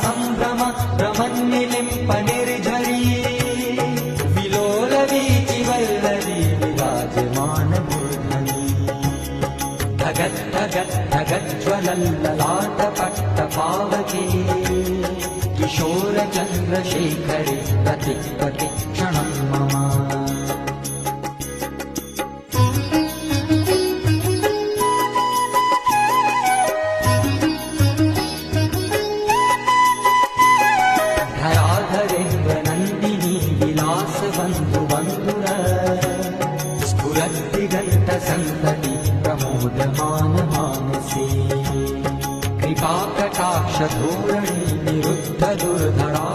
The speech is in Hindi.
सम्भ्रम भ्रमन्निलिम्प निर्झरी विलोलवीति वल्लरी विराजमान मूर्धनि धगत् धगत् धगज्ज्वलल्ललाट पट्टपावके किशोर चन्द्रशेखरे प्रतिक्षणं मम धराधरेन्द्र नन्दिनी विलास बन्धु बन्धुर स्फुरद्दिगन्त सन्तति प्रमोदमान मानसे कृपा कटाक्ष धोरणी निरुद्ध दुर्धरा